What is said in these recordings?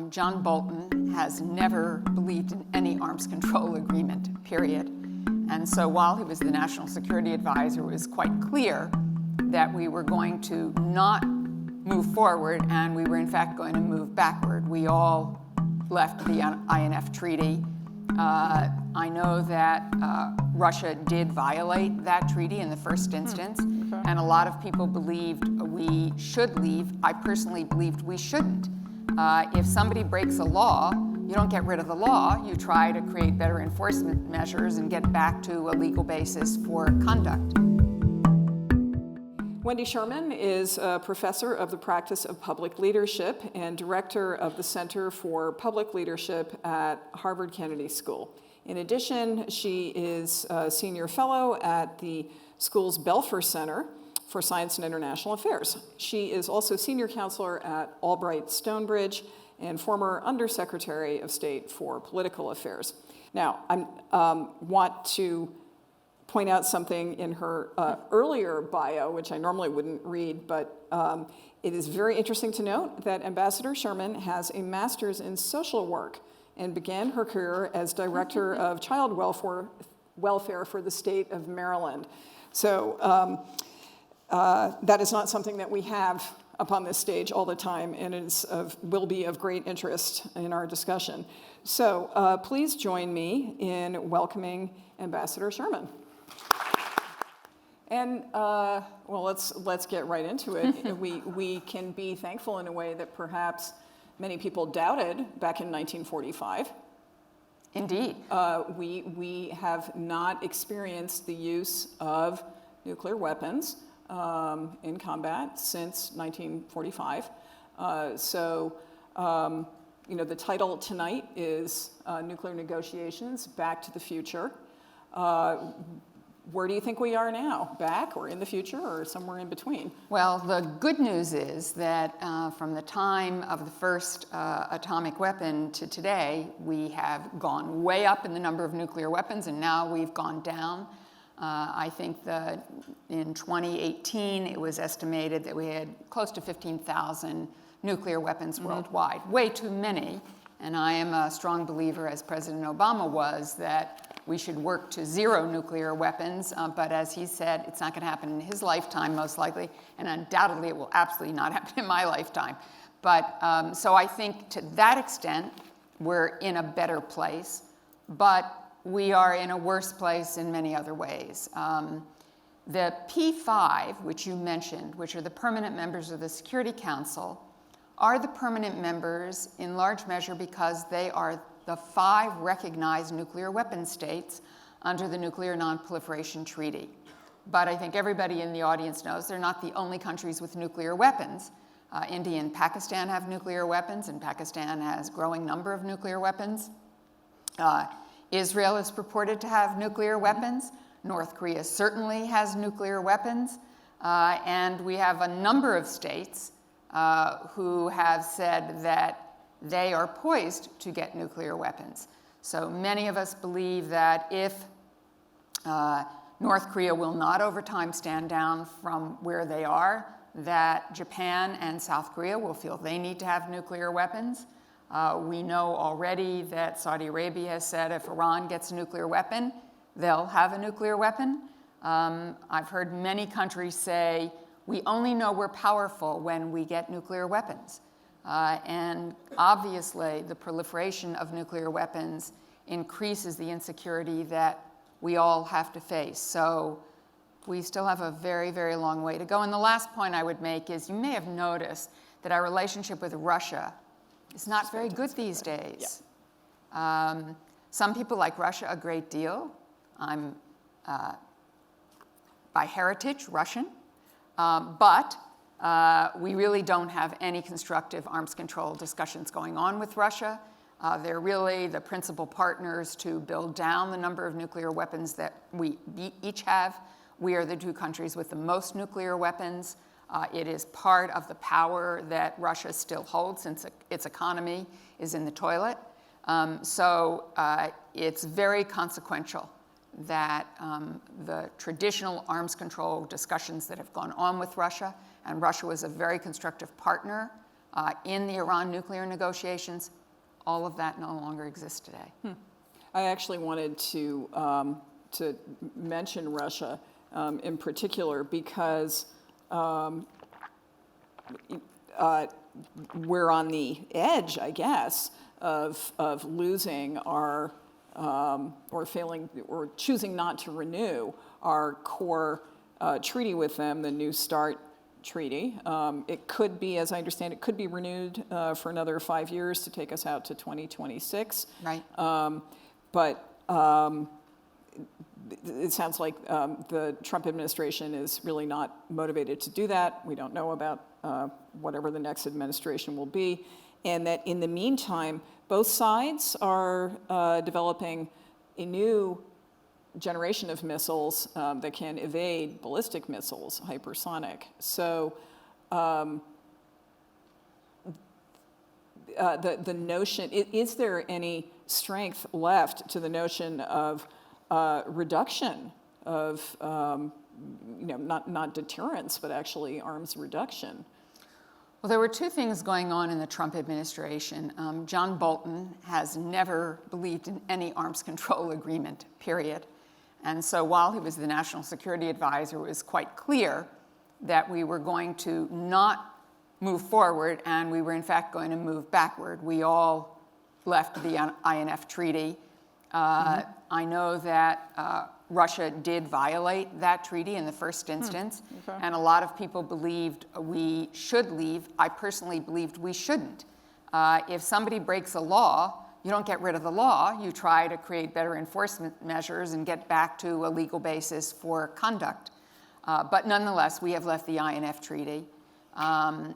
John Bolton has never believed in any arms control agreement, period. And so while he was the National Security Advisor, it was quite clear that we were going to not move forward, and we were in fact going to move backward. We all left the INF treaty. I know that Russia did violate that treaty in the first instance, and a lot of people believed we should leave. I personally believed we shouldn't. If somebody breaks a law, you don't get rid of the law. You try to create better enforcement measures and get back to a legal basis for conduct. Wendy Sherman is a professor of the practice of public leadership and director of the Center for Public Leadership at Harvard Kennedy School. In addition, she is a senior fellow at the school's Belfer Center for Science and International Affairs. She is also senior counselor at Albright Stonebridge and former Undersecretary of State for Political Affairs. Now, I want to point out something in her earlier bio, which I normally wouldn't read, but it is very interesting to note that Ambassador Sherman has a master's in social work and began her career as director of child welfare for the state of Maryland. So that is not something that we have upon this stage all the time, and it will be of great interest in our discussion. So please join me in welcoming Ambassador Sherman. And well, let's get right into it. We can be thankful in a way that perhaps many people doubted back in 1945. Indeed. We have not experienced the use of nuclear weapons in combat since 1945. You know, the title tonight is Nuclear Negotiations, Back to the Future. Where do you think we are now? Back or in the future or somewhere in between? Well, the good news is that from the time of the first atomic weapon to today, we have gone way up in the number of nuclear weapons, and now we've gone down. I think that in 2018, it was estimated that we had close to 15,000 nuclear weapons worldwide. Way too many. And I am a strong believer, as President Obama was, that we should work to zero nuclear weapons. But as he said, it's not going to happen in his lifetime, most likely. And undoubtedly, it will absolutely not happen in my lifetime. But so I think to that extent, we're in a better place. But we are in a worse place in many other ways. The P5, which you mentioned, which are the permanent members of the Security Council, are the permanent members in large measure because they are the 5 recognized nuclear weapon states under the Nuclear Non-Proliferation Treaty. But I think everybody in the audience knows they're not the only countries with nuclear weapons. India and Pakistan have nuclear weapons, and Pakistan has a growing number of nuclear weapons. Israel is purported to have nuclear weapons. North Korea certainly has nuclear weapons. And we have a number of states who have said that they are poised to get nuclear weapons. So many of us believe that if North Korea will not over time stand down from where they are, that Japan and South Korea will feel they need to have nuclear weapons. We know already that Saudi Arabia has said if Iran gets a nuclear weapon, they'll have a nuclear weapon. I've heard many countries say, we only know we're powerful when we get nuclear weapons. And obviously, the proliferation of nuclear weapons increases the insecurity that we all have to face. So we still have a very, very long way to go. And the last point I would make is you may have noticed that our relationship with Russia is not very good these days. Yeah. Some people like Russia a great deal. I'm by heritage Russian, but we really don't have any constructive arms control discussions going on with Russia. They're really the principal partners to build down the number of nuclear weapons that we each have. We are the 2 countries with the most nuclear weapons. It is part of the power that Russia still holds since its economy is in the toilet. So it's very consequential that the traditional arms control discussions that have gone on with Russia, and Russia was a very constructive partner in the Iran nuclear negotiations, all of that no longer exists today. I actually wanted to mention Russia in particular because we're on the edge, I guess, of losing our or failing or choosing not to renew our core treaty with them, the New START treaty. It could be, as I understand, it could be renewed for another 5 years to take us out to 2026. Right. But it sounds like the Trump administration is really not motivated to do that. We don't know about whatever the next administration will be. And that in the meantime, both sides are developing a new generation of missiles that can evade ballistic missiles, hypersonic. So the notion, is there any strength left to the notion of reduction of, not deterrence, but actually arms reduction? Well, there were two things going on in the Trump administration. John Bolton has never believed in any arms control agreement, period. And so while he was the national security advisor, it was quite clear that we were going to not move forward, and we were in fact going to move backward. We all left the INF treaty. I know that Russia did violate that treaty in the first instance, Okay. and a lot of people believed we should leave. I personally believed we shouldn't. If somebody breaks a law, you don't get rid of the law. You try to create better enforcement measures and get back to a legal basis for conduct. But nonetheless, we have left the INF treaty. It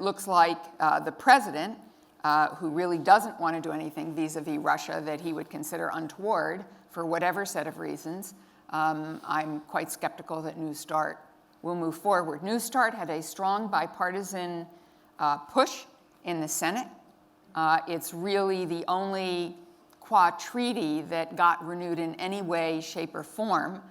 looks like the president, who really doesn't want to do anything vis-a-vis Russia that he would consider untoward for whatever set of reasons, I'm quite skeptical that New START will move forward. New START had a strong bipartisan push in the Senate. It's really the only Quad treaty that got renewed in any way, shape, or form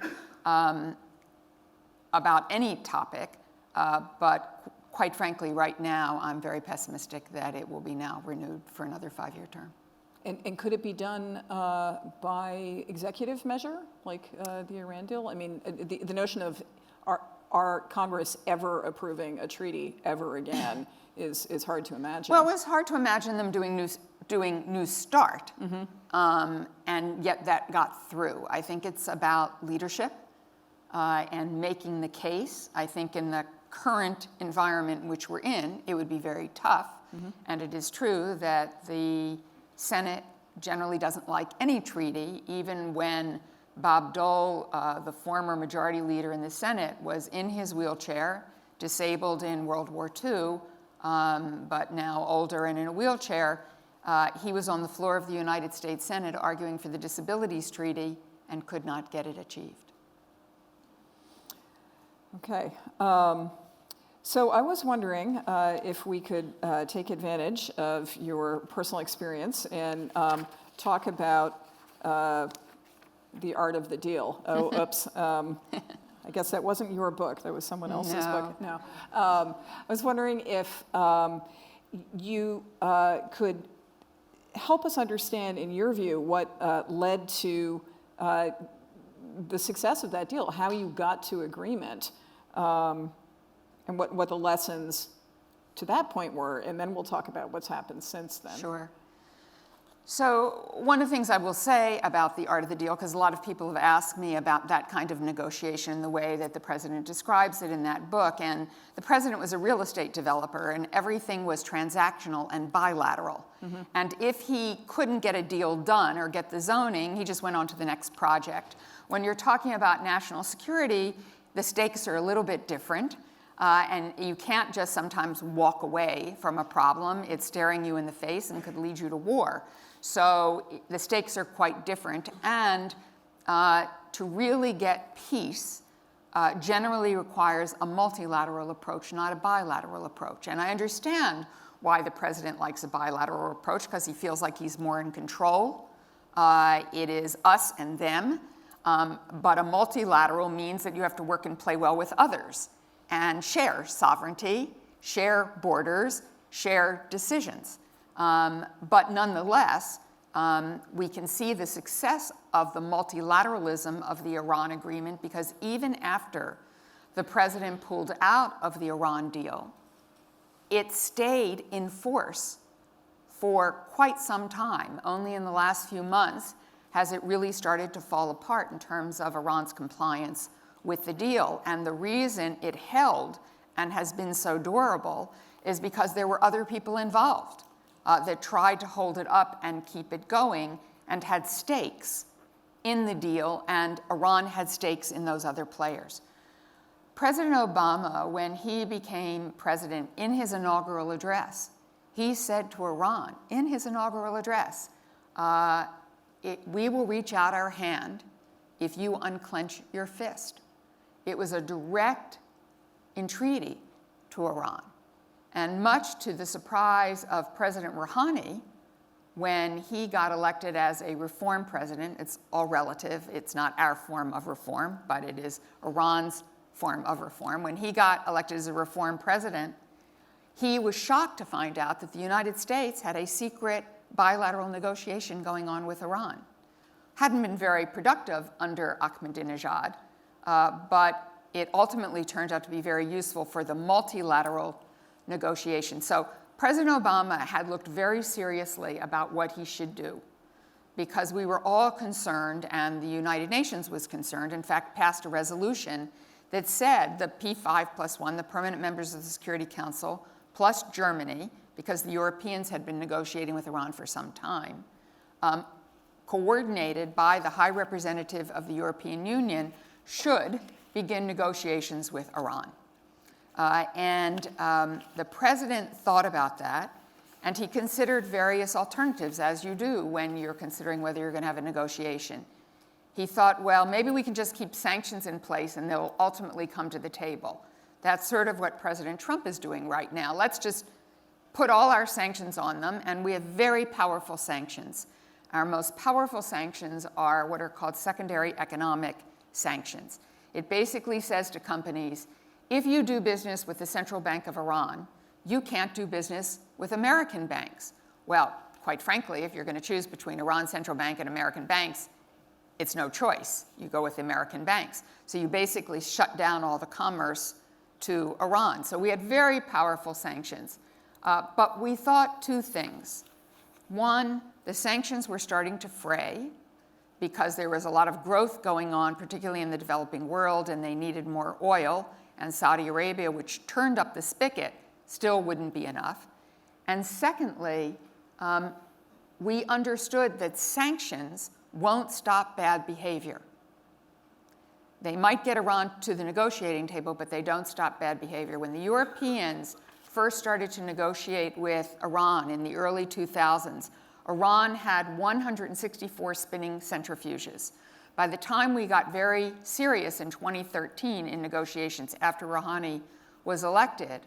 about any topic. But quite frankly, right now, I'm very pessimistic that it will be now renewed for another 5-year term. And could it be done by executive measure, like the Iran deal? I mean, the notion of our Congress ever approving a treaty ever again is hard to imagine. Well, it was hard to imagine them doing New START, and yet that got through. I think it's about leadership and making the case. I think in the current environment in which we're in, it would be very tough. And it is true that the Senate generally doesn't like any treaty, even when Bob Dole, the former majority leader in the Senate, was in his wheelchair, disabled in World War II, but now older and in a wheelchair. He was on the floor of the United States Senate arguing for the Disabilities Treaty and could not get it achieved. Okay. So I was wondering if we could take advantage of your personal experience and talk about the art of the deal. Oh, oops. I guess that wasn't your book. That was someone else's book. No. I was wondering if you could help us understand, in your view, what led to the success of that deal, how you got to agreement, and what the lessons to that point were, and then we'll talk about what's happened since then. Sure. So one of the things I will say about the art of the deal, because a lot of people have asked me about that kind of negotiation, the way that the president describes it in that book. And the president was a real estate developer, and everything was transactional and bilateral. And if he couldn't get a deal done or get the zoning, he just went on to the next project. When you're talking about national security, the stakes are a little bit different. And you can't just sometimes walk away from a problem. It's staring you in the face and could lead you to war. So the stakes are quite different. And to really get peace generally requires a multilateral approach, not a bilateral approach. And I understand why the president likes a bilateral approach, because he feels like he's more in control. It is us and them. But a multilateral means that you have to work and play well with others and share sovereignty share borders, share decisions. But nonetheless, we can see the success of the multilateralism of the Iran agreement, because even after the president pulled out of the Iran deal, it stayed in force for quite some time. Only in the last few months has it really started to fall apart in terms of Iran's compliance with the deal. And the reason it held and has been so durable is because there were other people involved that tried to hold it up and keep it going and had stakes in the deal, and Iran had stakes in those other players. President Obama, when he became president, in his inaugural address, he said to Iran, in his inaugural address, we will reach out our hand if you unclench your fist. It was a direct entreaty to Iran. And much to the surprise of President Rouhani, when he got elected as a reform president, it's all relative, it's not our form of reform, but it is Iran's form of reform. When he got elected as a reform president, he was shocked to find out that the United States had a secret bilateral negotiation going on with Iran. Hadn't been very productive under Ahmadinejad, but it ultimately turned out to be very useful for the multilateral negotiation. So President Obama had looked very seriously about what he should do, because we were all concerned, and the United Nations was concerned, in fact passed a resolution that said the P5+1, the permanent members of the Security Council, plus Germany, because the Europeans had been negotiating with Iran for some time, coordinated by the High Representative of the European Union, should begin negotiations with Iran. The president thought about that, and he considered various alternatives, as you do when you're considering whether you're going to have a negotiation. He thought, well, maybe we can just keep sanctions in place and they'll ultimately come to the table. That's sort of what President Trump is doing right now. Let's just put all our sanctions on them, and we have very powerful sanctions. Our most powerful sanctions are what are called secondary economic sanctions. It basically says to companies, if you do business with the Central Bank of Iran, you can't do business with American banks. Well, quite frankly, if you're going to choose between Iran's central bank and American banks, it's no choice. You go with the American banks. So you basically shut down all the commerce to Iran. So we had very powerful sanctions. But we thought two things. One, the sanctions were starting to fray because there was a lot of growth going on, particularly in the developing world, and they needed more oil. And Saudi Arabia, which turned up the spigot, still wouldn't be enough. And secondly, we understood that sanctions won't stop bad behavior. They might get Iran to the negotiating table, but they don't stop bad behavior. When the Europeans first started to negotiate with Iran in the early 2000s, Iran had 164 spinning centrifuges. By the time we got very serious in 2013 in negotiations after Rouhani was elected,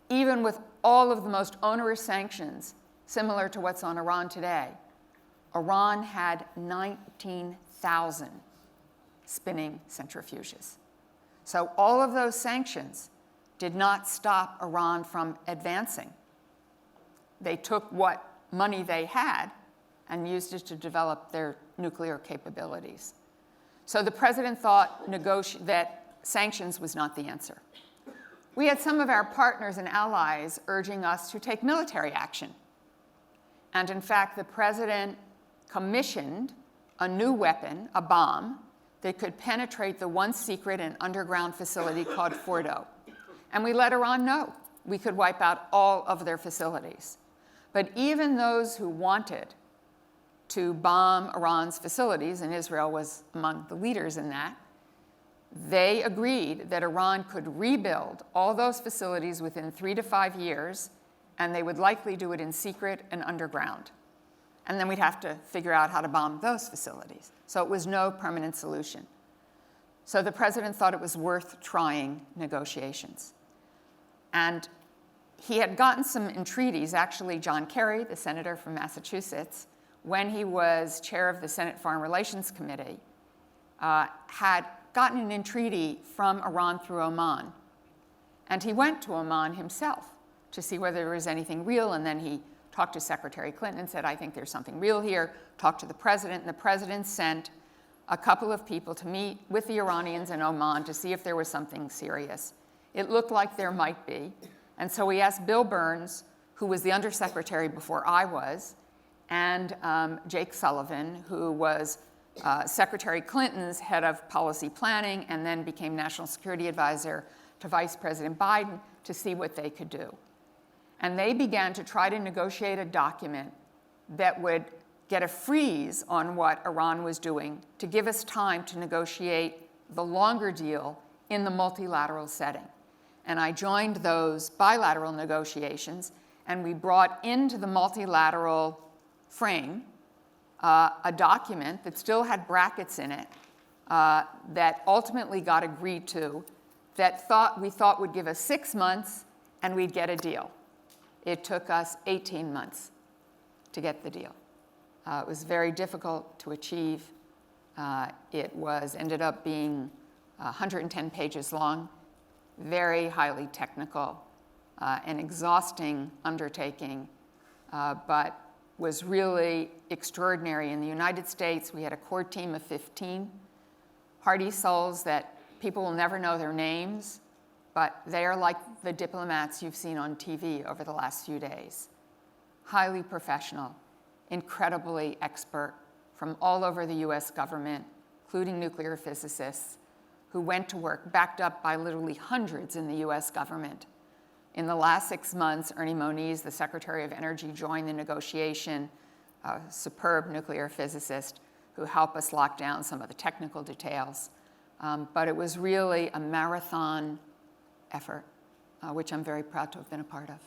even with all of the most onerous sanctions, similar to what's on Iran today, Iran had 19,000 spinning centrifuges. So all of those sanctions did not stop Iran from advancing. They took what money they had and used it to develop their nuclear capabilities. So the president thought that sanctions was not the answer. We had some of our partners and allies urging us to take military action. And in fact, the president commissioned a new weapon, a bomb, that could penetrate the once secret and underground facility called Fordo. And we let Iran know we could wipe out all of their facilities. But even those who wanted to bomb Iran's facilities, and Israel was among the leaders in that, they agreed that Iran could rebuild all those facilities within 3 to 5 years, and they would likely do it in secret and underground. And then we'd have to figure out how to bomb those facilities. So it was no permanent solution. So the president thought it was worth trying negotiations. And he had gotten some entreaties. Actually, John Kerry, the senator from Massachusetts, when he was chair of the Senate Foreign Relations Committee, had gotten an entreaty from Iran through Oman. And he went to Oman himself to see whether there was anything real, and then he talked to Secretary Clinton and said, I think there's something real here, talked to the president, and the president sent a couple of people to meet with the Iranians in Oman to see if there was something serious. It looked like there might be, and so we asked Bill Burns, who was the undersecretary before I was, and Jake Sullivan, who was Secretary Clinton's head of policy planning and then became national security advisor to Vice President Biden, to see what they could do. And they began to try to negotiate a document that would get a freeze on what Iran was doing to give us time to negotiate the longer deal in the multilateral setting. And I joined those bilateral negotiations, and we brought into the multilateral frame a document that still had brackets in it that ultimately got agreed to, that we thought would give us 6 months and we'd get a deal. It took us 18 months to get the deal. It was very difficult to achieve. It ended up being 110 pages long, very highly technical, an exhausting undertaking, but was really extraordinary. In the United States, we had a core team of 15 hardy souls that people will never know their names, but they are like the diplomats you've seen on TV over the last few days. Highly professional, incredibly expert from all over the US government, including nuclear physicists, who went to work, backed up by literally hundreds in the US government. In the last 6 months, Ernie Moniz, the Secretary of Energy, joined the negotiation, a superb nuclear physicist who helped us lock down some of the technical details. But it was really a marathon effort, which I'm very proud to have been a part of.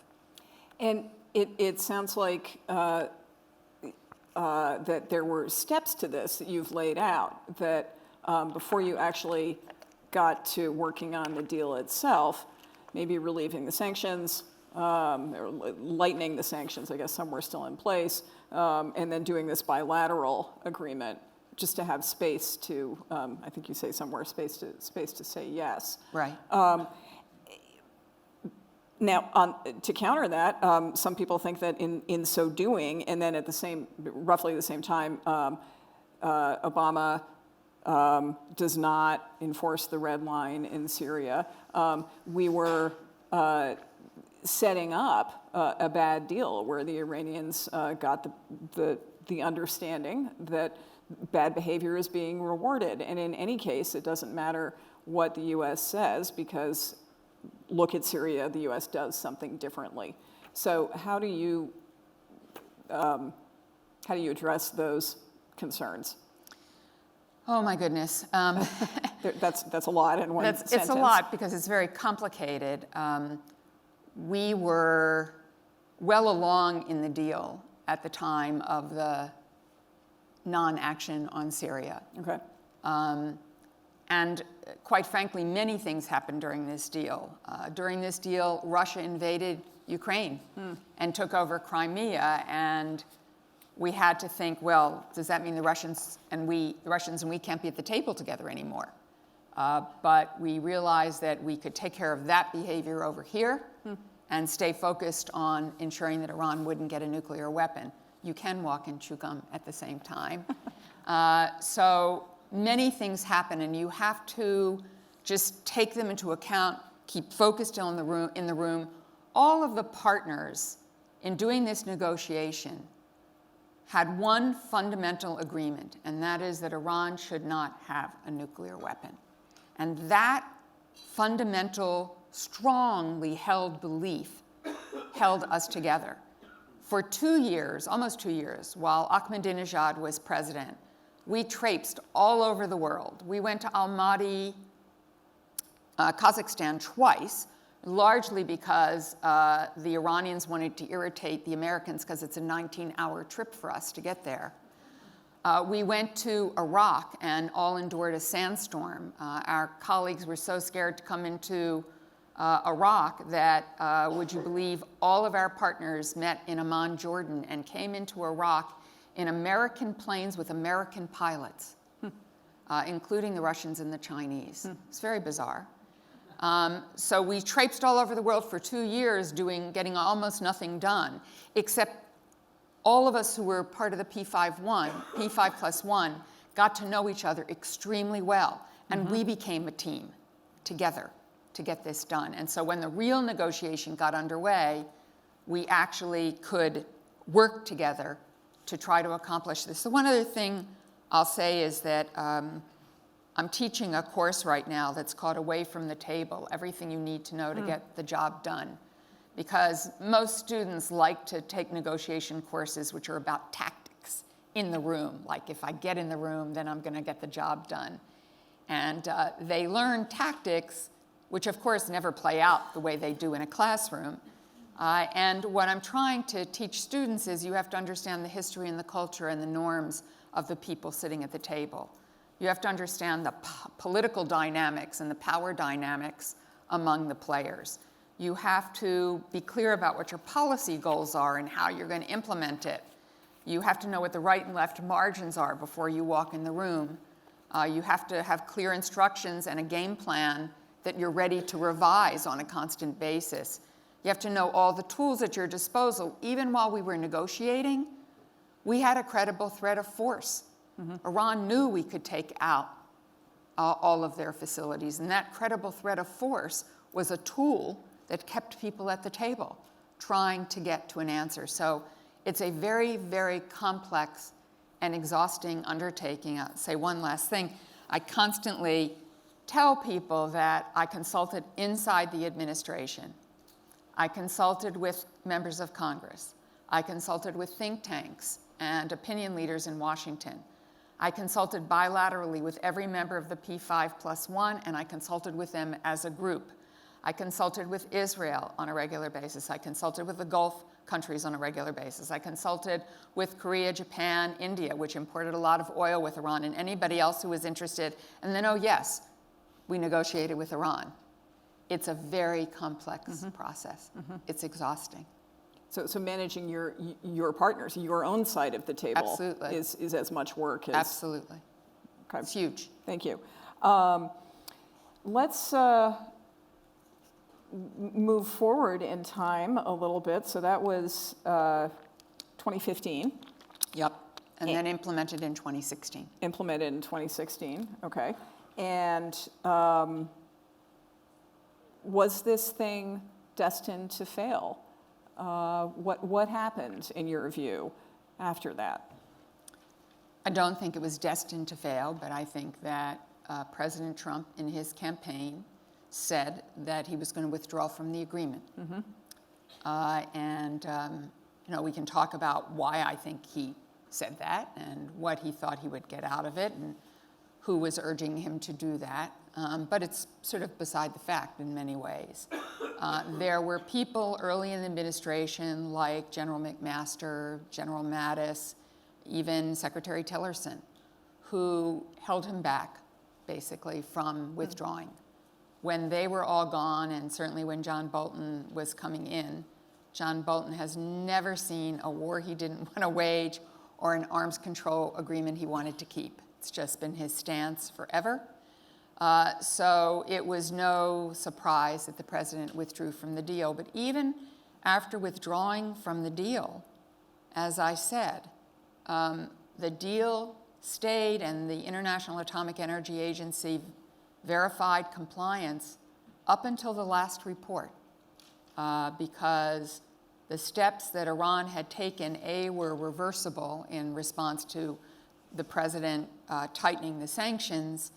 And it sounds like that there were steps to this that you've laid out, that before you actually got to working on the deal itself, maybe relieving the sanctions, or lightening the sanctions, I guess some were still in place, and then doing this bilateral agreement just to have space to, I think you say somewhere, space to say yes. Right. Now, to counter that, some people think that in so doing, and then at roughly the same time, Obama does not enforce the red line in Syria. We were setting up a bad deal where the Iranians got the understanding that bad behavior is being rewarded. And in any case, it doesn't matter what the U.S. says, because look at Syria, the U.S. does something differently. So how do you address those concerns? Oh my goodness. That's a lot in one sentence. It's a lot because it's very complicated. We were well along in the deal at the time of the non-action on Syria. Okay. And quite frankly, many things happened during this deal. During this deal, Russia invaded Ukraine and took over Crimea, and we had to think, well, does that mean the Russians and we can't be at the table together anymore? But we realized that we could take care of that behavior over here and stay focused on ensuring that Iran wouldn't get a nuclear weapon. You can walk and chew gum at the same time. So many things happen, and you have to just take them into account, keep focused in the room. All of the partners in doing this negotiation had one fundamental agreement, and that is that Iran should not have a nuclear weapon. And that fundamental, strongly held belief held us together. For 2 years, almost 2 years, while Ahmadinejad was president, we traipsed all over the world. We went to Almaty, Kazakhstan twice, largely because the Iranians wanted to irritate the Americans because it's a 19-hour trip for us to get there. We went to Iraq and all endured a sandstorm. Our colleagues were so scared to come into Iraq that, would you believe, all of our partners met in Amman, Jordan, and came into Iraq in American planes with American pilots, including the Russians and the Chinese. It's very bizarre. So we traipsed all over the world for 2 years getting almost nothing done, except all of us who were part of the P5+1, got to know each other extremely well. And we became a team together to get this done. And so when the real negotiation got underway, we actually could work together to try to accomplish this. So one other thing I'll say is that I'm teaching a course right now that's called Away from the Table, Everything You Need to Know to Get the Job Done. Because most students like to take negotiation courses which are about tactics in the room. Like, if I get in the room, then I'm going to get the job done. And they learn tactics, which of course never play out the way they do in a classroom. And what I'm trying to teach students is you have to understand the history and the culture and the norms of the people sitting at the table. You have to understand the political dynamics and the power dynamics among the players. You have to be clear about what your policy goals are and how you're going to implement it. You have to know what the right and left margins are before you walk in the room. You have to have clear instructions and a game plan that you're ready to revise on a constant basis. You have to know all the tools at your disposal. Even while we were negotiating, we had a credible threat of force. Iran knew we could take out all of their facilities, and that credible threat of force was a tool that kept people at the table trying to get to an answer. So it's a very, very complex and exhausting undertaking. I'll say one last thing. I constantly tell people that I consulted inside the administration. I consulted with members of Congress. I consulted with think tanks and opinion leaders in Washington. I consulted bilaterally with every member of the P5+1, and I consulted with them as a group. I consulted with Israel on a regular basis. I consulted with the Gulf countries on a regular basis. I consulted with Korea, Japan, India, which imported a lot of oil with Iran, and anybody else who was interested. And then, oh yes, we negotiated with Iran. It's a very complex process. It's exhausting. So managing your partners, your own side of the table, Absolutely. is as much work as... Absolutely. Okay. It's huge. Thank you. Let's move forward in time a little bit. So that was 2015. Yep. And then implemented in 2016. Implemented in 2016. Okay. And was this thing destined to fail? What happened, in your view, after that? I don't think it was destined to fail, but I think that President Trump, in his campaign, said that he was going to withdraw from the agreement. We can talk about why I think he said that and what he thought he would get out of it and who was urging him to do that. But it's sort of beside the fact in many ways. There were people early in the administration like General McMaster, General Mattis, even Secretary Tillerson, who held him back, basically, from withdrawing. When they were all gone, and certainly when John Bolton was coming in, John Bolton has never seen a war he didn't want to wage or an arms control agreement he wanted to keep. It's just been his stance forever. So it was no surprise that the president withdrew from the deal. But even after withdrawing from the deal, as I said, the deal stayed, and the International Atomic Energy Agency verified compliance up until the last report, because the steps that Iran had taken, were reversible in response to the president tightening the sanctions,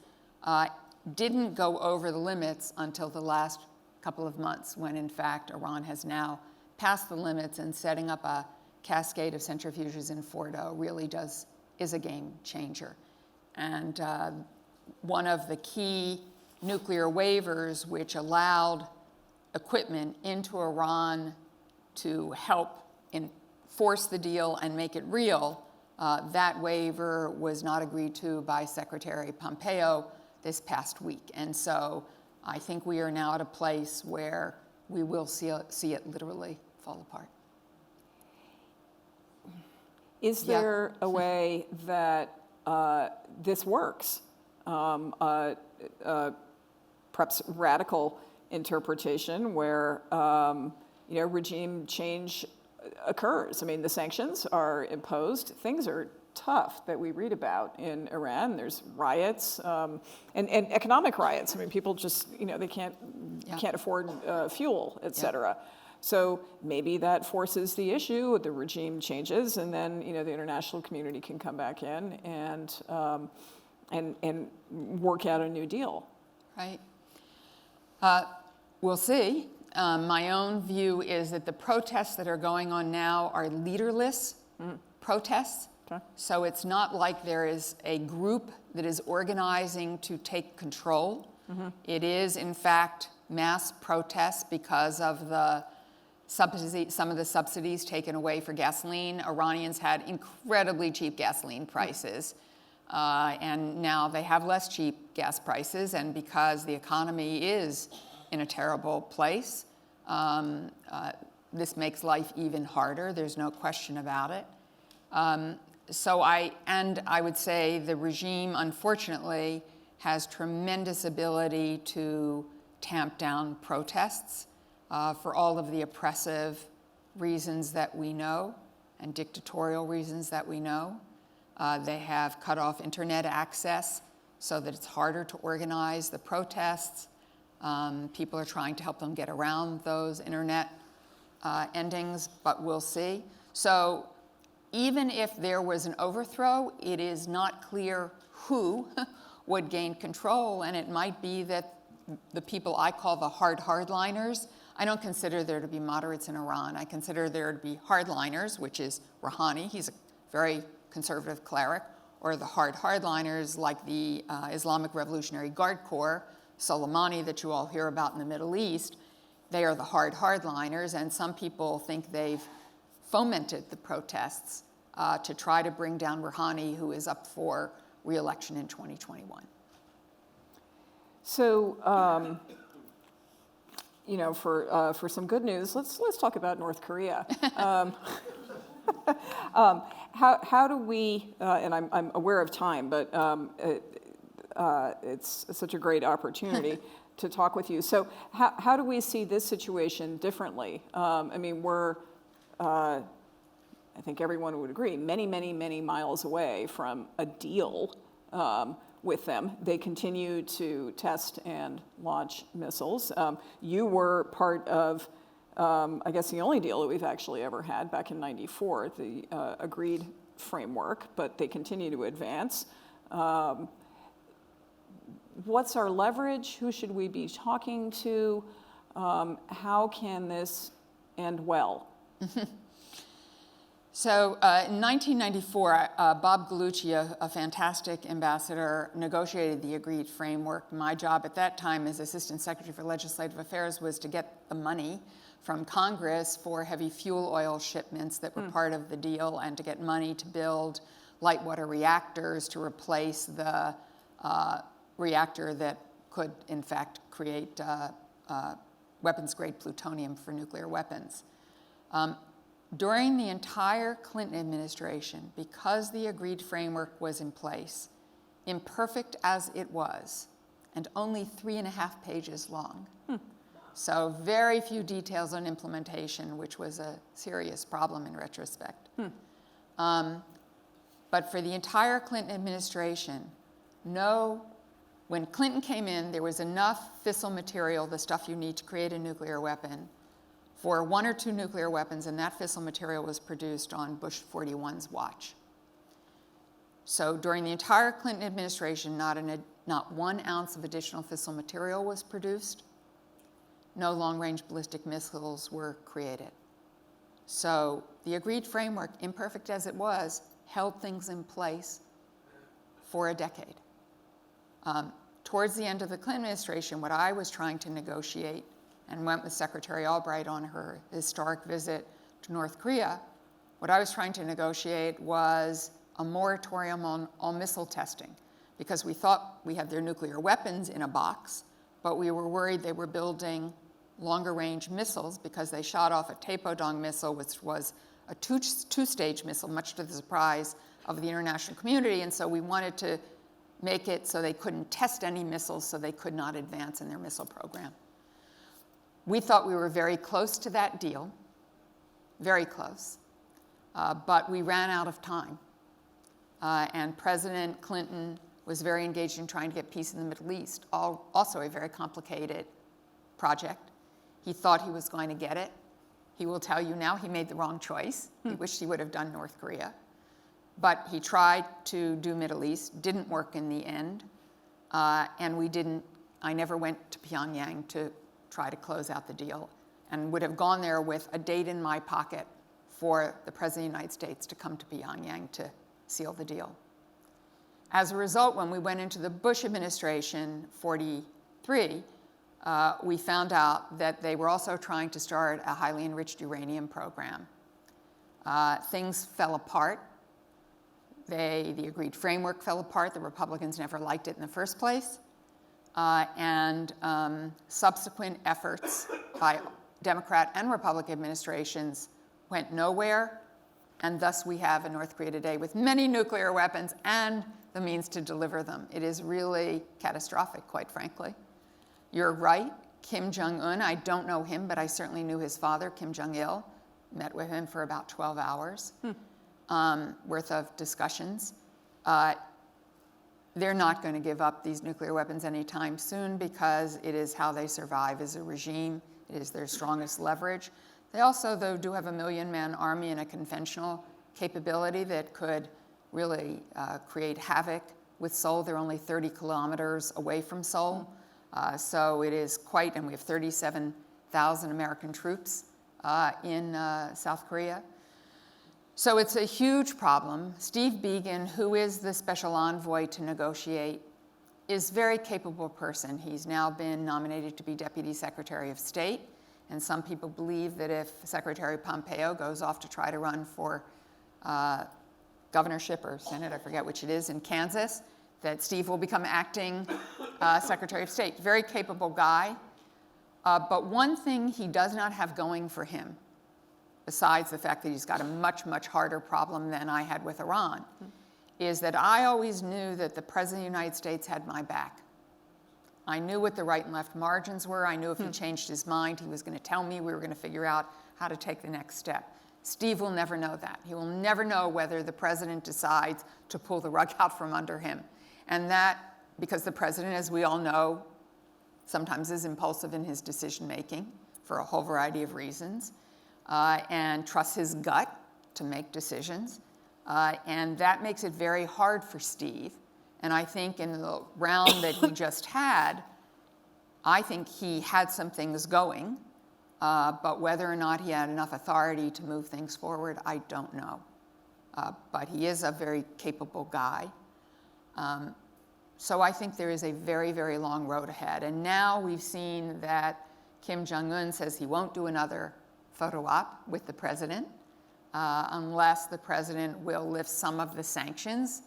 didn't go over the limits until the last couple of months, when in fact Iran has now passed the limits, and setting up a cascade of centrifuges in Fordo really is a game changer. And one of the key nuclear waivers which allowed equipment into Iran to help enforce the deal and make it real, that waiver was not agreed to by Secretary Pompeo this past week. And so I think we are now at a place where we will see it literally fall apart. Is there a way that this works? Perhaps radical interpretation where regime change occurs. I mean, the sanctions are imposed. Things are tough that we read about in Iran. There's riots and economic riots. I mean, people just they can't afford fuel, et cetera. So maybe that forces the issue. The regime changes, and then the international community can come back in and work out a new deal. Right. We'll see. My own view is that the protests that are going on now are leaderless protests. Okay. So it's not like there is a group that is organizing to take control. Mm-hmm. It is, in fact, mass protests because of some of the subsidies taken away for gasoline. Iranians had incredibly cheap gasoline prices. And now they have less cheap gas prices, and because the economy is in a terrible place, this makes life even harder. There's no question about it. So I would say the regime, unfortunately, has tremendous ability to tamp down protests for all of the oppressive reasons that we know and dictatorial reasons that we know. They have cut off internet access so that it's harder to organize the protests. People are trying to help them get around those internet endings, but we'll see. So even if there was an overthrow, it is not clear who would gain control, and it might be that the people I call the hardliners. I don't consider there to be moderates in Iran. I consider there to be hardliners, which is Rouhani. He's a very conservative cleric, or the hardliners like the Islamic Revolutionary Guard Corps, Soleimani, that you all hear about in the Middle East. They are the hardliners, and some people think they've fomented the protests to try to bring down Rouhani, who is up for re-election in 2021. So, for some good news, let's talk about North Korea. How do we? And I'm aware of time, but it's such a great opportunity to talk with you. So, how do we see this situation differently? I mean, we're I think everyone would agree, many, many, many miles away from a deal with them. They continue to test and launch missiles. You were part of, I guess, the only deal that we've actually ever had back in '94, the agreed framework, but they continue to advance. What's our leverage? Who should we be talking to? How can this end well? So in 1994, Bob Gallucci, a fantastic ambassador, negotiated the agreed framework. My job at that time as Assistant Secretary for Legislative Affairs was to get the money from Congress for heavy fuel oil shipments that were part of the deal, and to get money to build light water reactors to replace the reactor that could, in fact, create weapons-grade plutonium for nuclear weapons. During the entire Clinton administration, because the agreed framework was in place, imperfect as it was, and only 3.5 pages long. So very few details on implementation, which was a serious problem in retrospect. But for the entire Clinton administration, when Clinton came in, there was enough fissile material, the stuff you need to create a nuclear weapon, for 1 or 2 nuclear weapons, and that fissile material was produced on Bush 41's watch. So during the entire Clinton administration, not 1 ounce of additional fissile material was produced. No long-range ballistic missiles were created. So the agreed framework, imperfect as it was, held things in place for a decade. Towards the end of the Clinton administration, what I was trying to negotiate, and went with Secretary Albright on her historic visit to North Korea, what I was trying to negotiate was a moratorium on missile testing, because we thought we had their nuclear weapons in a box, but we were worried they were building longer range missiles because they shot off a Taepodong missile, which was a two-stage missile, much to the surprise of the international community, and so we wanted to make it so they couldn't test any missiles, so they could not advance in their missile program. We thought we were very close to that deal, very close, but we ran out of time. And President Clinton was very engaged in trying to get peace in the Middle East, also a very complicated project. He thought he was going to get it. He will tell you now he made the wrong choice. He wished he would have done North Korea. But he tried to do Middle East, didn't work in the end, and I never went to Pyongyang to try to close out the deal, and would have gone there with a date in my pocket for the President of the United States to come to Pyongyang to seal the deal. As a result, when we went into the Bush administration, 43, we found out that they were also trying to start a highly enriched uranium program. Things fell apart. The agreed framework fell apart. The Republicans never liked it in the first place. And subsequent efforts by Democrat and Republican administrations went nowhere. And thus we have a North Korea today with many nuclear weapons and the means to deliver them. It is really catastrophic, quite frankly. You're right, Kim Jong-un, I don't know him, but I certainly knew his father, Kim Jong-il. Met with him for about 12 hours worth of discussions. They're not going to give up these nuclear weapons anytime soon because it is how they survive as a regime. It is their strongest leverage. They also, though, do have a 1 million-man army and a conventional capability that could really create havoc with Seoul. They're only 30 kilometers away from Seoul. So it is quite, and we have 37,000 American troops in South Korea. So it's a huge problem. Steve Beigen, who is the special envoy to negotiate, is a very capable person. He's now been nominated to be Deputy Secretary of State. And some people believe that if Secretary Pompeo goes off to try to run for governorship or Senate, I forget which it is, in Kansas, that Steve will become acting Secretary of State. Very capable guy. But one thing he does not have going for him, besides the fact that he's got a much, much harder problem than I had with Iran, is that I always knew that the President of the United States had my back. I knew what the right and left margins were. I knew if he changed his mind, he was going to tell me. We were going to figure out how to take the next step. Steve will never know that. He will never know whether the president decides to pull the rug out from under him. And that, because the president, as we all know, sometimes is impulsive in his decision-making for a whole variety of reasons, and trusts his gut to make decisions. And that makes it very hard for Steve. And I think in the round that he just had, I think he had some things going, but whether or not he had enough authority to move things forward, I don't know. But he is a very capable guy. So I think there is a very, very long road ahead. And now we've seen that Kim Jong-un says he won't do another photo op with the president unless the president will lift some of the sanctions.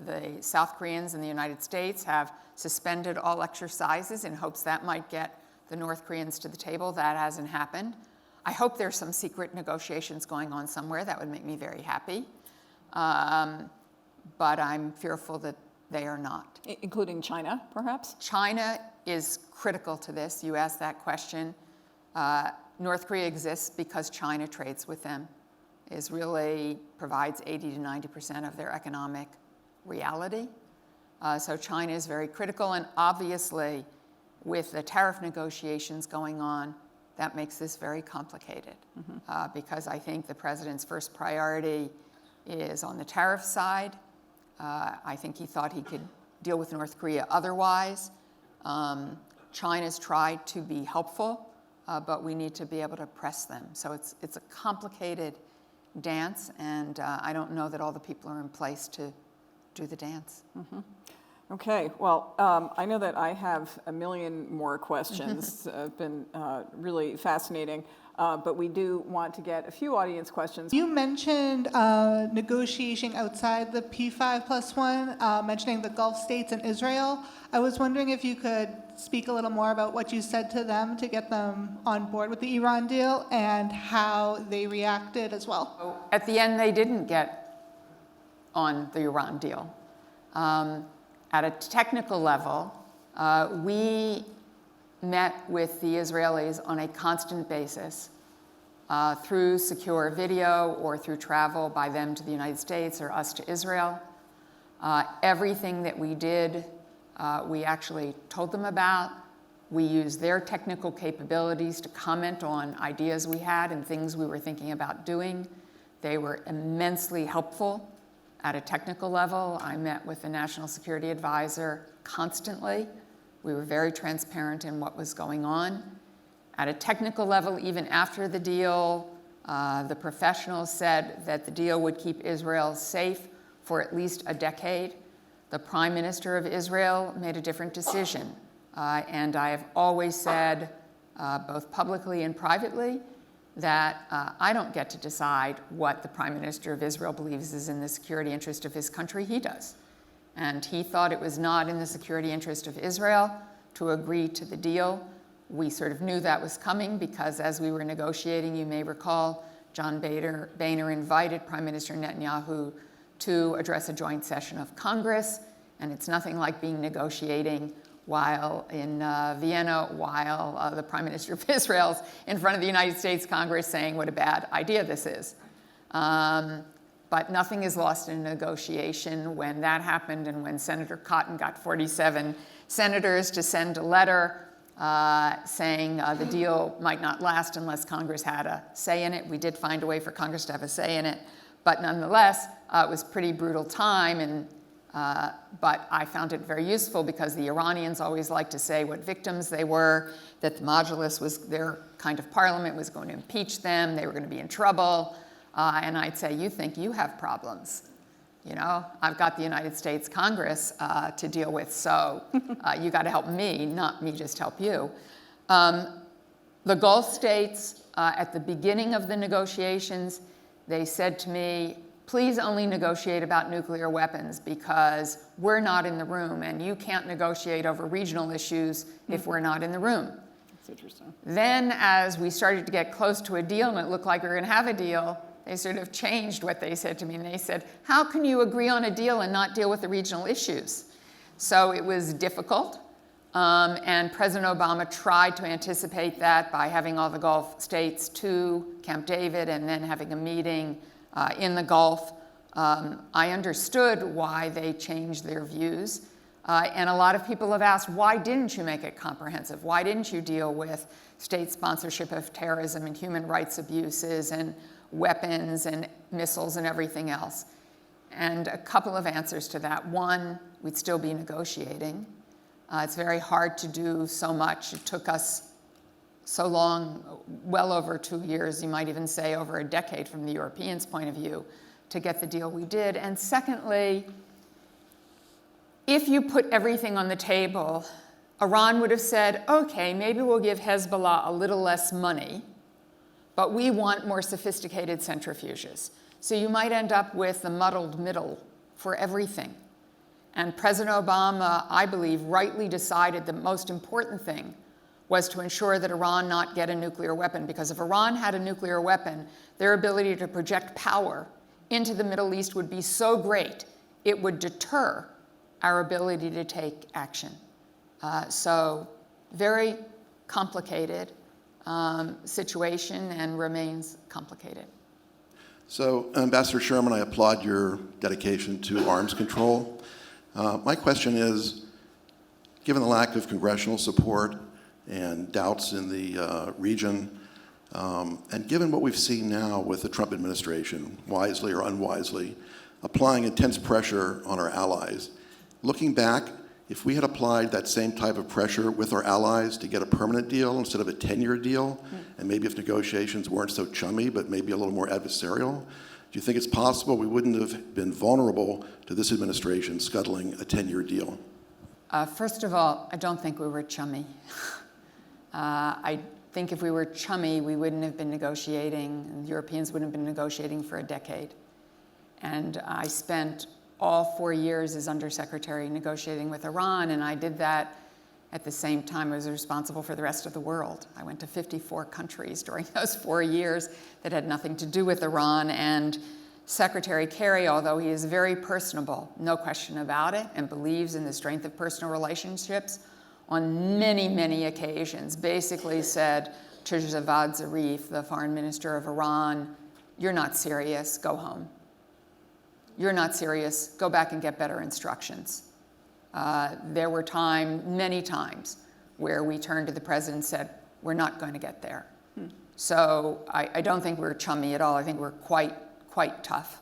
The South Koreans and the United States have suspended all exercises in hopes that might get the North Koreans to the table. That hasn't happened. I hope there's some secret negotiations going on somewhere. That would make me very happy. But I'm fearful that they are not. Including China, perhaps? China is critical to this. You asked that question. North Korea exists because China trades with them. It really provides 80 to 90% of their economic reality. So China is very critical, and obviously with the tariff negotiations going on, that makes this very complicated because I think the president's first priority is on the tariff side. I think he thought he could deal with North Korea otherwise. China's tried to be helpful, but we need to be able to press them. So it's a complicated dance, and I don't know that all the people are in place to do the dance. Okay, well, I know that I have a million more questions. Been really fascinating, but we do want to get a few audience questions. You mentioned negotiating outside the P5+1, mentioning the Gulf states and Israel. I was wondering if you could speak a little more about what you said to them to get them on board with the Iran deal and how they reacted as well. At the end, they didn't get on the Iran deal. At a technical level, we met with the Israelis on a constant basis through secure video or through travel by them to the United States or us to Israel. Everything that we did, we actually told them about. We used their technical capabilities to comment on ideas we had and things we were thinking about doing. They were immensely helpful at a technical level. I met with the National Security Advisor constantly. We were very transparent in what was going on. At a technical level, even after the deal, the professionals said that the deal would keep Israel safe for at least a decade. The Prime Minister of Israel made a different decision. And I have always said, both publicly and privately, that I don't get to decide what the Prime Minister of Israel believes is in the security interest of his country. He does. And he thought it was not in the security interest of Israel to agree to the deal. We sort of knew that was coming because as we were negotiating, you may recall, John Boehner invited Prime Minister Netanyahu to address a joint session of Congress. And it's nothing like being negotiating while in Vienna, while the Prime Minister of Israel's in front of the United States Congress saying what a bad idea this is. But nothing is lost in negotiation. When that happened and when Senator Cotton got 47 senators to send a letter saying the deal might not last unless Congress had a say in it. We did find a way for Congress to have a say in it. But nonetheless, it was a pretty brutal time. But I found it very useful because the Iranians always like to say what victims they were, that the Majlis was their kind of parliament, was going to impeach them, they were going to be in trouble. And I'd say, you think you have problems. You know, I've got the United States Congress to deal with, so you got to help me, not me just help you. The Gulf states, at the beginning of the negotiations, they said to me, please only negotiate about nuclear weapons because we're not in the room and you can't negotiate over regional issues if we're not in the room. That's interesting. Then as we started to get close to a deal and it looked like we were going to have a deal, they sort of changed what they said to me and they said, how can you agree on a deal and not deal with the regional issues? So it was difficult. And President Obama tried to anticipate that by having all the Gulf states to Camp David and then having a meeting in the Gulf. I understood why they changed their views. And a lot of people have asked, why didn't you make it comprehensive? Why didn't you deal with state sponsorship of terrorism and human rights abuses and weapons and missiles and everything else? And a couple of answers to that. One, we'd still be negotiating. It's very hard to do so much. It took us so long, well over 2 years, you might even say over a decade from the Europeans' point of view, to get the deal we did. And secondly, if you put everything on the table, Iran would have said, okay, maybe we'll give Hezbollah a little less money, but we want more sophisticated centrifuges. So you might end up with the muddled middle for everything. And President Obama, I believe, rightly decided the most important thing was to ensure that Iran not get a nuclear weapon, because if Iran had a nuclear weapon, their ability to project power into the Middle East would be so great, it would deter our ability to take action. So very complicated situation and remains complicated. So, Ambassador Sherman, I applaud your dedication to arms control. My question is, given the lack of congressional support and doubts in the region, and given what we've seen now with the Trump administration, wisely or unwisely, applying intense pressure on our allies, looking back, if we had applied that same type of pressure with our allies to get a permanent deal instead of a 10-year deal, and maybe if negotiations weren't so chummy, but maybe a little more adversarial, do you think it's possible we wouldn't have been vulnerable to this administration scuttling a 10-year deal? First of all, I don't think we were chummy. I think if we were chummy, we wouldn't have been negotiating, and the Europeans wouldn't have been negotiating for a decade. And I spent all 4 years as undersecretary negotiating with Iran, and I did that at the same time I was responsible for the rest of the world. I went to 54 countries during those 4 years that had nothing to do with Iran, and Secretary Kerry, although he is very personable, no question about it, and believes in the strength of personal relationships, on many, many occasions, basically said to Javad Zarif, the foreign minister of Iran, "You're not serious, go home. You're not serious, go back and get better instructions." There were many times, where we turned to the president and said, "We're not going to get there." So I don't think we're chummy at all. I think we're quite tough,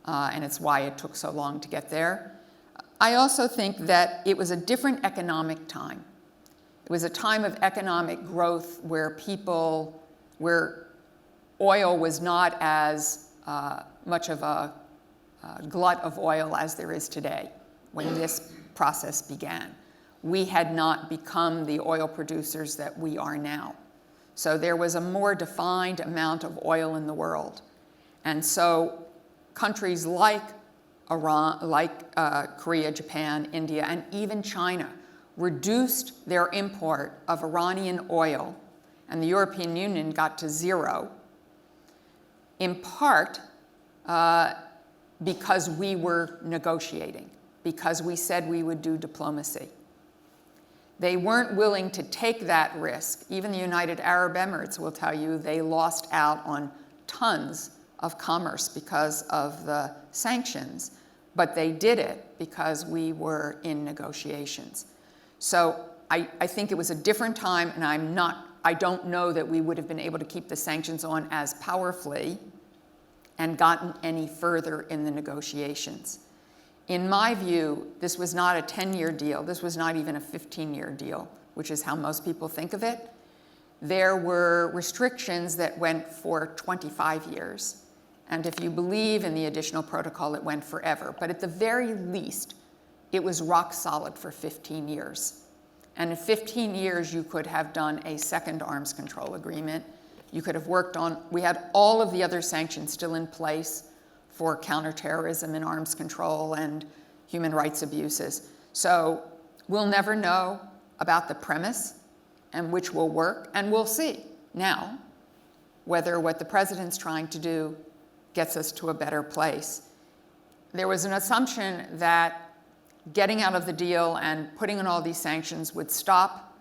and it's why it took so long to get there. I also think that it was a different economic time. It was a time of economic growth where oil was not as much of a glut of oil as there is today when this process began. We had not become the oil producers that we are now. So there was a more defined amount of oil in the world. And so countries like Iran, like Korea, Japan, India, and even China reduced their import of Iranian oil, and the European Union got to zero, in part because we were negotiating, because we said we would do diplomacy. They weren't willing to take that risk. Even the United Arab Emirates will tell you they lost out on tons of commerce because of the sanctions, but they did it because we were in negotiations. So I think it was a different time, and I don't know that we would have been able to keep the sanctions on as powerfully and gotten any further in the negotiations. In my view, this was not a 10-year deal. This was not even a 15-year deal, which is how most people think of it. There were restrictions that went for 25 years. And if you believe in the additional protocol, it went forever. But at the very least, it was rock solid for 15 years. And in 15 years, you could have done a second arms control agreement. You could have worked on, we had all of the other sanctions still in place for counterterrorism and arms control and human rights abuses. So we'll never know about the premise and which will work, and we'll see now whether what the president's trying to do gets us to a better place. There was an assumption that getting out of the deal and putting on all these sanctions would stop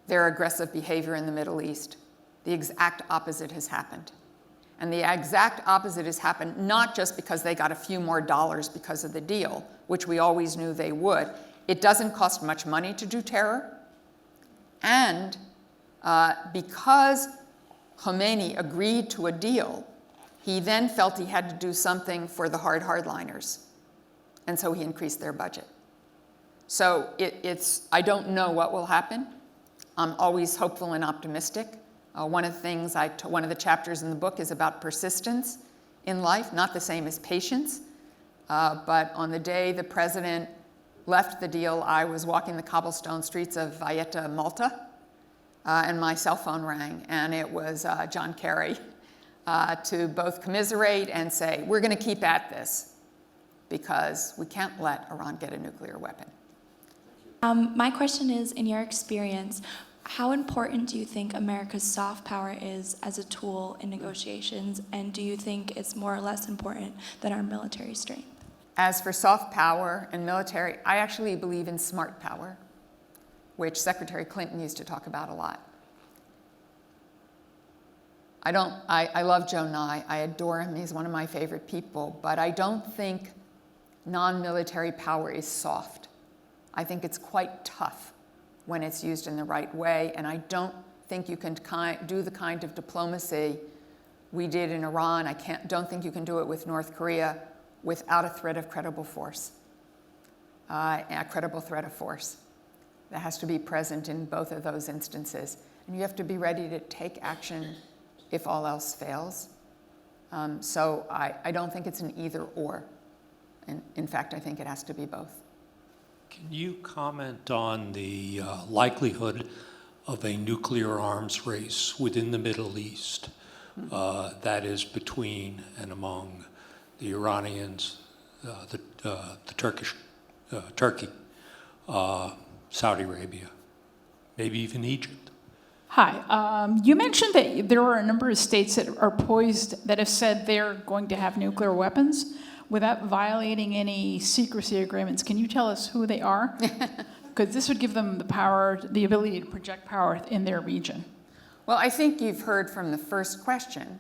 their aggressive behavior in the Middle East. The exact opposite has happened. And the exact opposite has happened not just because they got a few more dollars because of the deal, which we always knew they would. It doesn't cost much money to do terror. And because Khomeini agreed to a deal, he then felt he had to do something for the hardliners. And so he increased their budget. So I don't know what will happen. I'm always hopeful and optimistic. One of the chapters in the book is about persistence in life, not the same as patience. But on the day the president left the deal, I was walking the cobblestone streets of Valletta, Malta, and my cell phone rang, and it was John Kerry to both commiserate and say, we're going to keep at this because we can't let Iran get a nuclear weapon. My question is, in your experience, how important do you think America's soft power is as a tool in negotiations, and do you think it's more or less important than our military strength? As for soft power and military, I actually believe in smart power, which Secretary Clinton used to talk about a lot. I love Joe Nye. I adore him. He's one of my favorite people. But I don't think non-military power is soft. I think it's quite tough when it's used in the right way. And I don't think you can do the kind of diplomacy we did in Iran. I don't think you can do it with North Korea without a threat of credible force, a credible threat of force. That has to be present in both of those instances. And you have to be ready to take action if all else fails. So I don't think it's an either or. And in fact, I think it has to be both. Can you comment on the likelihood of a nuclear arms race within the Middle East, that is between and among the Iranians, Turkey, Saudi Arabia, maybe even Egypt? Hi. You mentioned that there are a number of states that are poised that have said they're going to have nuclear weapons without violating any secrecy agreements. Can you tell us who they are? Because this would give them the power, the ability to project power in their region. Well, I think you've heard from the first question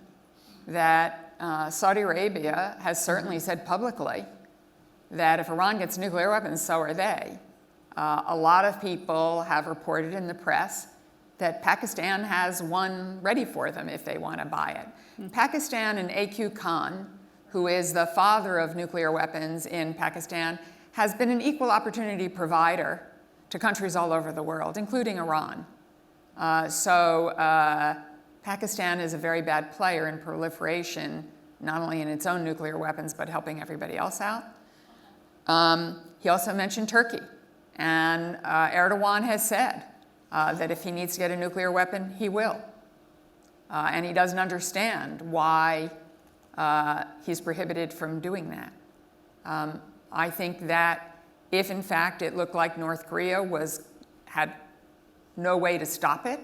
that Saudi Arabia has certainly said publicly that if Iran gets nuclear weapons, so are they. A lot of people have reported in the press that Pakistan has one ready for them if they want to buy it. Pakistan and A.Q. Khan, who is the father of nuclear weapons in Pakistan, has been an equal opportunity provider to countries all over the world, including Iran. Pakistan is a very bad player in proliferation, not only in its own nuclear weapons, but helping everybody else out. He also mentioned Turkey. And Erdogan has said that if he needs to get a nuclear weapon, he will. And he doesn't understand why he's prohibited from doing that. I think that if, in fact, it looked like North Korea had no way to stop it,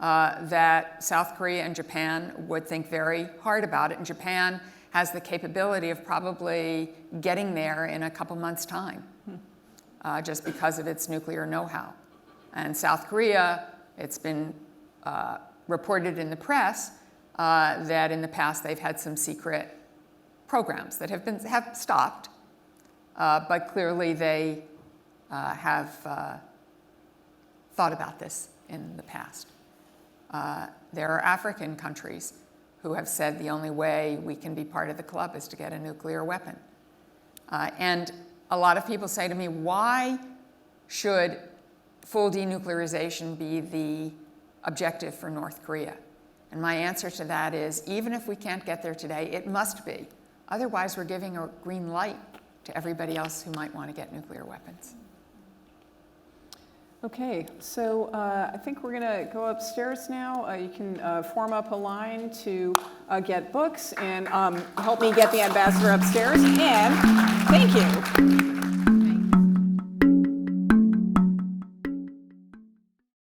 that South Korea and Japan would think very hard about it. And Japan has the capability of probably getting there in a couple months' time, just because of its nuclear know-how. And South Korea, it's been reported in the press that in the past they've had some secret programs that have stopped, but clearly they have thought about this in the past. There are African countries who have said the only way we can be part of the club is to get a nuclear weapon. And a lot of people say to me, why should full denuclearization be the objective for North Korea? And my answer to that is, even if we can't get there today, it must be. Otherwise, we're giving a green light to everybody else who might want to get nuclear weapons. Okay, so I think we're going to go upstairs now. You can form up a line to get books and help me get the ambassador upstairs. And thank you.